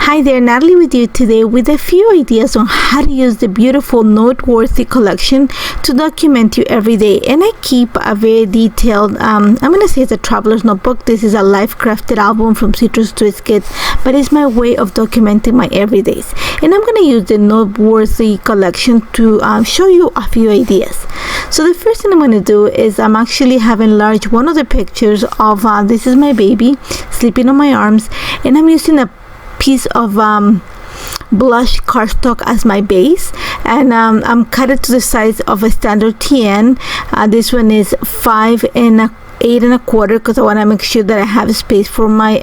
Hi there, Natalie with you today with a few ideas on how to use the beautiful Noteworthy collection to document you every day. And I keep a very detailed, I'm going to say it's a traveler's notebook. This is a life crafted album from Citrus Twist Kits, but it's my way of documenting my everydays. And I'm going to use the Noteworthy collection to show you a few ideas. So the first thing I'm going to do is I'm actually have enlarged one of the pictures of, this is my baby sleeping on my arms, and I'm using a piece of blush cardstock as my base, and I'm cut it to the size of a standard TN. This one is 5 and 8 1/4 because I want to make sure that I have space for my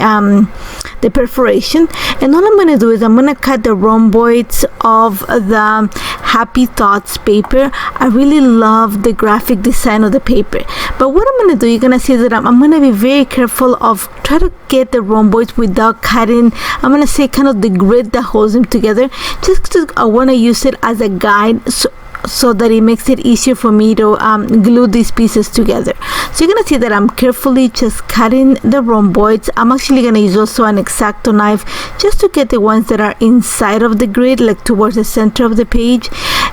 the perforation. And all I'm going to do is I'm going to cut the rhomboids of the Happy Thoughts paper. I really love the graphic design of the paper, but what I'm going to do, you're going to see that I'm going to be very careful of try to get the rhomboids without cutting, I'm going to say, kind of the grid that holds them together, just because I want to use it as a guide so that it makes it easier for me to glue these pieces together. So you're gonna see that I'm carefully just cutting the rhomboids. I'm actually gonna use also an X-Acto knife just to get the ones that are inside of the grid, like towards the center of the page.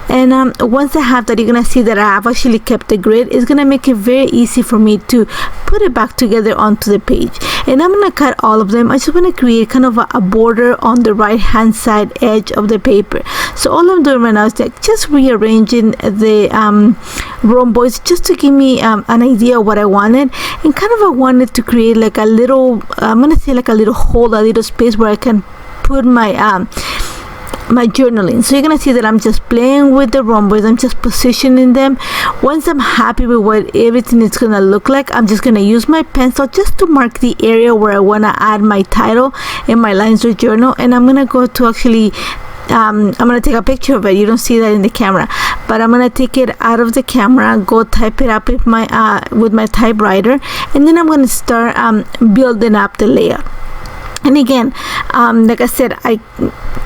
And once I have that, you're gonna see that I have actually kept the grid. It's gonna make it very easy for me to put it back together onto the page. And I'm gonna cut all of them. I just want to create kind of a border on the right hand side edge of the paper. So all I'm doing right now is like just rearranging the rhomboids just to give me an idea of what I wanted, and kind of I wanted to create like a little, I'm gonna say like a little hole, a little space where I can put my my journaling. So you're gonna see that I'm just playing with the rhomboids. I'm just positioning them. Once I'm happy with what everything is gonna look like, I'm just gonna use my pencil just to mark the area where I wanna add my title and my lines of journal. And I'm gonna go to actually I'm gonna take a picture of it. You don't see that in the camera, but I'm gonna take it out of the camera, go type it up with my typewriter, and then I'm gonna start building up the layout. And again, like I said, I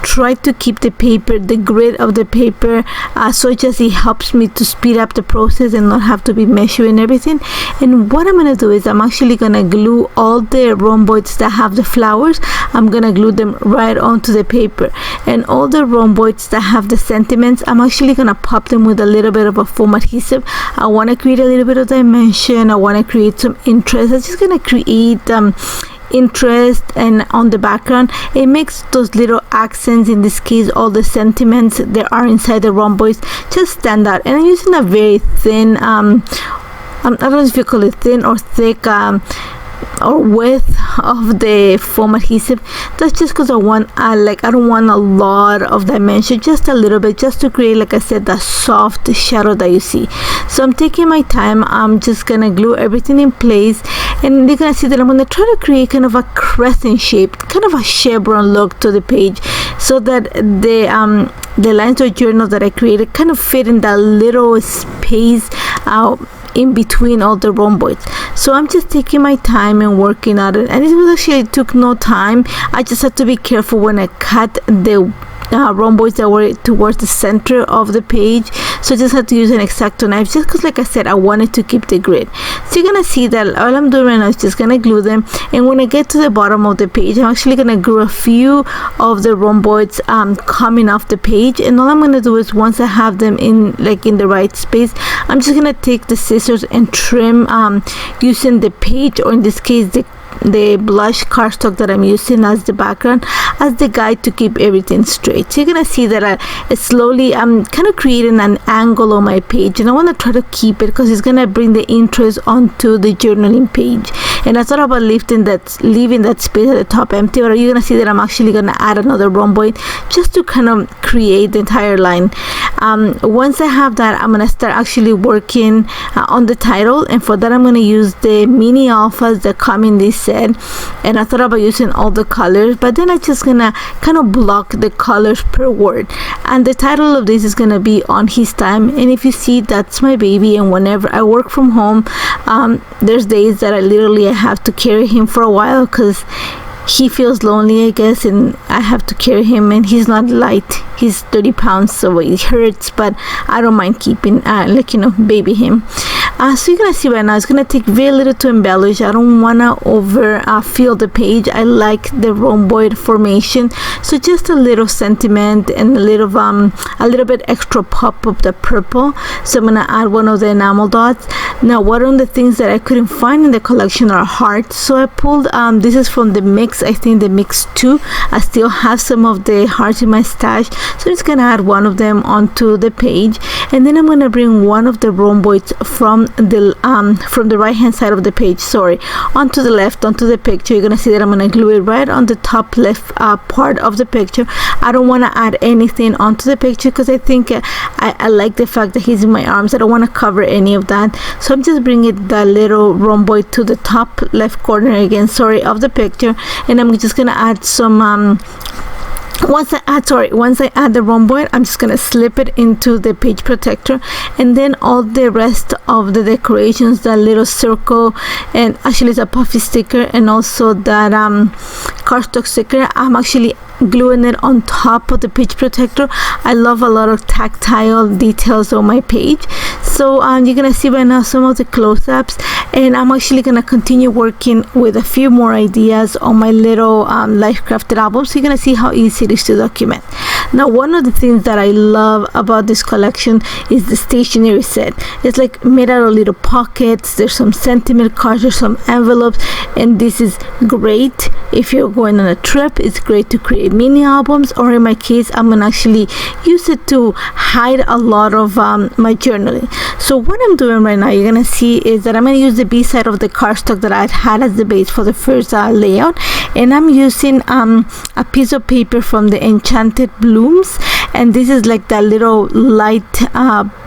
try to keep the paper, the grid of the paper, so just it helps me to speed up the process and not have to be measuring everything. And what I'm gonna do is I'm actually gonna glue all the rhomboids that have the flowers. I'm gonna glue them right onto the paper, and all the rhomboids that have the sentiments, I'm actually gonna pop them with a little bit of a foam adhesive. I want to create a little bit of dimension. I want to create some interest. I'm just gonna create interest, and on the background it makes those little accents, in this case all the sentiments that are inside the rhomboids, just stand out. And I'm using a very thin I don't know if you call it thin or thick or width of the foam adhesive. That's just because I want I don't want a lot of dimension, just a little bit, just to create, like I said, that soft shadow that you see. So I'm taking my time. I'm just gonna glue everything in place, and you're gonna see that I'm gonna try to create kind of a crescent shape, kind of a chevron look to the page, so that the lines of journal that I created kind of fit in that little space in between all the rhomboids. So I'm just taking my time and working at it, and it took no time. I just had to be careful when I cut the rhomboids that were towards the center of the page. So I just had to use an X-Acto knife, just because, like I said, I wanted to keep the grid. So you're gonna see that all I'm doing right now is just gonna glue them, and when I get to the bottom of the page, I'm actually gonna glue a few of the rhomboids coming off the page. And all I'm gonna do is, once I have them in the right space, I'm just gonna take the scissors and trim using the page, or in this case the blush cardstock that I'm using as the background, as the guide to keep everything straight. So you're gonna see that I slowly I'm kind of creating an angle on my page, and I want to try to keep it because it's gonna bring the interest onto the journaling page. And I thought about leaving that space at the top empty, but you're gonna see that I'm actually gonna add another rhomboid just to kind of create the entire line. Once I have that, I'm gonna start actually working on the title, and for that I'm gonna use the mini alphas that come in this set. And I thought about using all the colors, but then I'm just gonna kind of block the colors per word. And the title of this is gonna be On His Time. And if you see, that's my baby, and whenever I work from home, there's days that I literally have to carry him for a while because he feels lonely, I guess, and I have to carry him, and he's not light. He's 30 pounds, so it hurts, but I don't mind keeping baby him. So you're gonna see right now it's gonna take very little to embellish. I don't wanna over fill the page. I like the rhomboid formation, so just a little sentiment and a little bit extra pop of the purple. So I'm gonna add one of the enamel dots. Now one of the things that I couldn't find in the collection are hearts, so I pulled this is from the mix, I think the mix 2. I still have some of the hearts in my stash, so I'm just gonna add one of them onto the page, and then I'm gonna bring one of the rhomboids from the right hand side of the page, onto the left, onto the picture. You're gonna see that I'm gonna glue it right on the top left part of the picture. I don't want to add anything onto the picture because I think I like the fact that he's in my arms. I don't want to cover any of that, so I'm just bringing the little rhomboid to the top left corner again, of the picture, and I'm just gonna add some once I add the rhomboid, I'm just gonna slip it into the page protector, and then all the rest of the decorations, that little circle, and actually it's a puffy sticker, and also that cardstock sticker, I'm actually gluing it on top of the page protector. I love a lot of tactile details on my page. So you're gonna see right now some of the close-ups, and I'm actually gonna continue working with a few more ideas on my little life crafted album, so you're gonna see how easy it is to document. Now one of the things that I love about this collection is the stationery set. It's like made out of little pockets. There's some sentiment cards, there's some envelopes, and this is great if you're going on a trip. It's great to create mini albums, or in my case I'm gonna actually use it to hide a lot of my journaling. So what I'm doing right now, you're gonna see, is that I'm gonna use the B side of the cardstock that I had as the base for the first layout, and I'm using a piece of paper from the Enchanted Blooms, and this is like that little light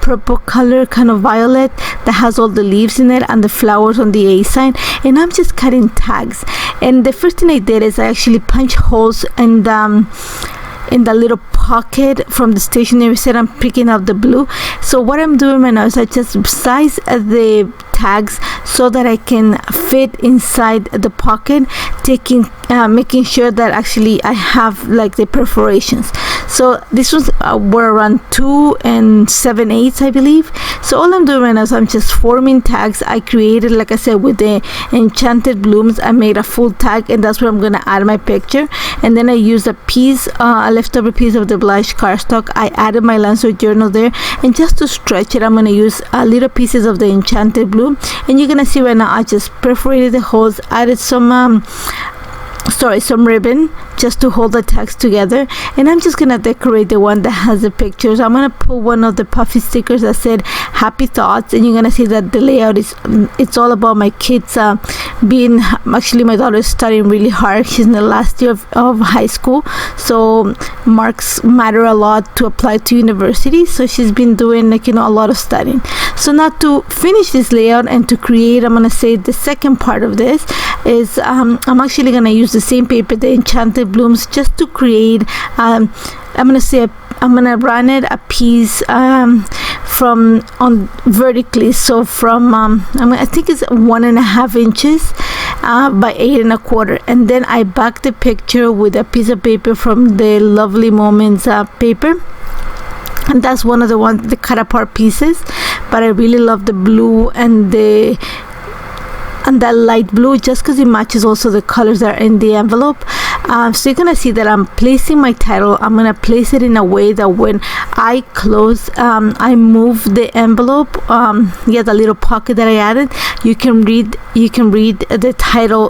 purple color, kind of violet, that has all the leaves in it and the flowers on the A side, and I'm just cutting tags. And the first thing I did is I actually punched holes in the little pocket from the stationery set. I'm picking up the blue. So what I'm doing right now is I just size the tags so that I can fit inside the pocket, making sure that actually I have like the perforations. So this was were around 2 7/8, I believe. So all I'm doing right now is I'm just forming tags. I created, like I said, with the Enchanted Blooms, I made a full tag, and that's where I'm gonna add my picture. And then I used a leftover piece of the blush cardstock. I added my Lancer journal there, and just to stretch it, I'm gonna use little pieces of the Enchanted Bloom. And you're gonna see right now I just perforated the holes, added some ribbon just to hold the text together, and I'm just gonna decorate the one that has the pictures. I'm gonna put one of the puffy stickers that said happy thoughts, and you're gonna see that the layout is it's all about my kids actually my daughter is studying really hard. She's in the last year of high school, so marks matter a lot to apply to university, so she's been doing a lot of studying. So now to finish this layout and to create, I'm gonna say the second part of this is I'm actually gonna use the same paper, the Enchanted Blooms, just to create I'm gonna run it a piece from on vertically, so from I think it's 1.5 inches by 8 1/4, and then I back the picture with a piece of paper from the Lovely Moments paper, and that's one of the cut apart pieces. But I really love the blue and that light blue, just because it matches also the colors that are in the envelope. So you're gonna see that I'm placing my title. I'm gonna place it in a way that when I close, I move the envelope, the little pocket that I added, you can read the title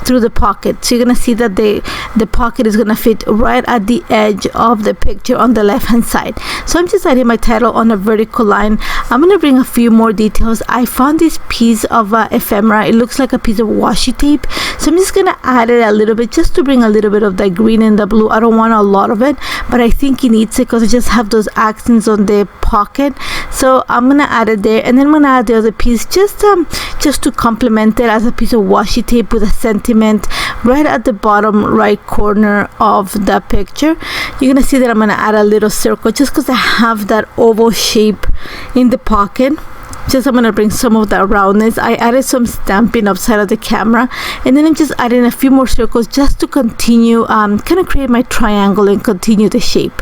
through the pocket. So you're gonna see that the pocket is gonna fit right at the edge of the picture on the left hand side. So I'm just adding my title on a vertical line. I'm gonna bring a few more details. I found this piece of ephemera. It looks like a piece of washi tape, so I'm just gonna add it a little bit, just to bring a little bit of the green and the blue. I don't want a lot of it, but I think it needs it because I just have those accents on the pocket. So I'm gonna add it there, and then I'm gonna add the other piece just to complement it as a piece of washi tape with a sentiment right at the bottom right corner of the picture. You're gonna see that I'm gonna add a little circle just because I have that oval shape in the pocket. I'm gonna bring some of that roundness. I added some stamping outside of the camera, and then I'm just adding a few more circles just to continue kind of create my triangle and continue the shape.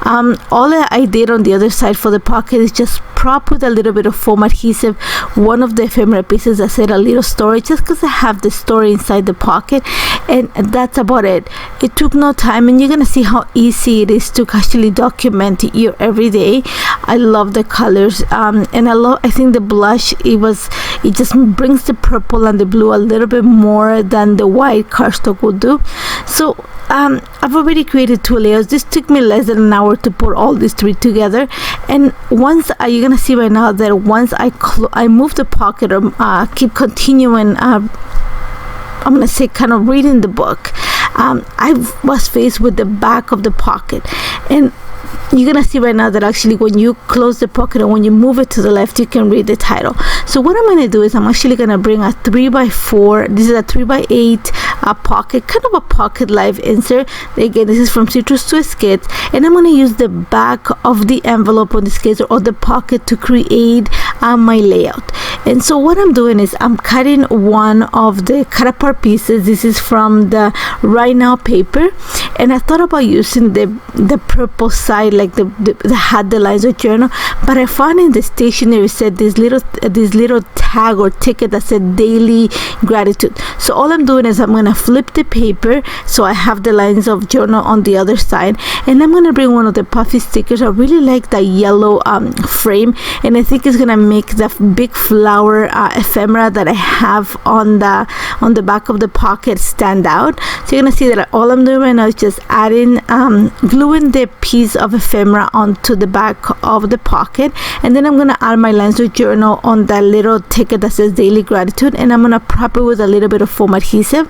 All I did on the other side for the pocket is just prop with a little bit of foam adhesive one of the ephemera pieces that said a little story, just because I have the story inside the pocket, and that's about it. It took no time, and you're gonna see how easy it is to actually document your everyday. I love the colors, and I think the blush, it just brings the purple and the blue a little bit more than the white cardstock would do. So I've already created 2 layers. This took me less than an hour to put all these 3 together, and once you're gonna see right now that once I move the pocket, or keep continuing, I'm gonna say kind of reading the book, I was faced with the back of the pocket, and you're gonna see right now that actually when you close the pocket and when you move it to the left, you can read the title. So what I'm gonna do is I'm actually gonna bring a 3x4, this is a 3x8 pocket, kind of a pocket life insert. Again, this is from Citrus to Skits, and I'm gonna use the back of the envelope on the skits or the pocket to create my layout. And so what I'm doing is I'm cutting one of the cut apart pieces. This is from the Right Now paper, and I thought about using the purple side, like the had the lines of journal, but I found in the stationery set this little tag or ticket that said daily gratitude. So all I'm doing is I'm gonna flip the paper so I have the lines of journal on the other side, and I'm gonna bring one of the puffy stickers. I really like the yellow frame, and I think it's gonna make the big flower ephemera that I have on the back of the pocket stand out. So you're gonna see that all I'm doing right now is just adding gluing the piece of ephemera onto the back of the pocket, and then I'm gonna add my lines of journal on that little ticket that says daily gratitude, and I'm gonna prop it with a little bit of foam adhesive.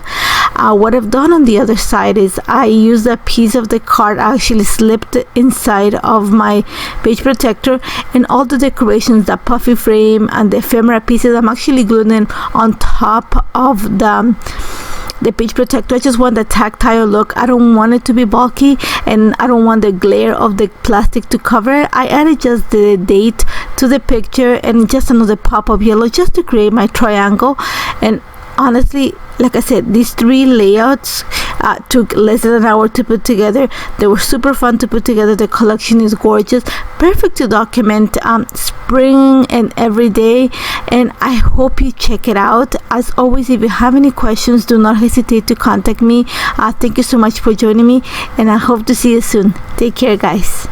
What I've done on the other side is I used a piece of the card, I actually slipped it inside of my page protector, and all the decorations, the puffy frame and the ephemera pieces, I'm actually gluing them on top of the page protector. I just want the tactile look. I don't want it to be bulky, and I don't want the glare of the plastic to cover it. I added just the date to the picture and just another pop of yellow just to create my triangle. And honestly, like I said, these 3 layouts took less than an hour to put together. They were super fun to put together. The collection is gorgeous, perfect to document spring and every day, and I hope you check it out. As always, if you have any questions, do not hesitate to contact me. Thank you so much for joining me, and I hope to see you soon. Take care, guys.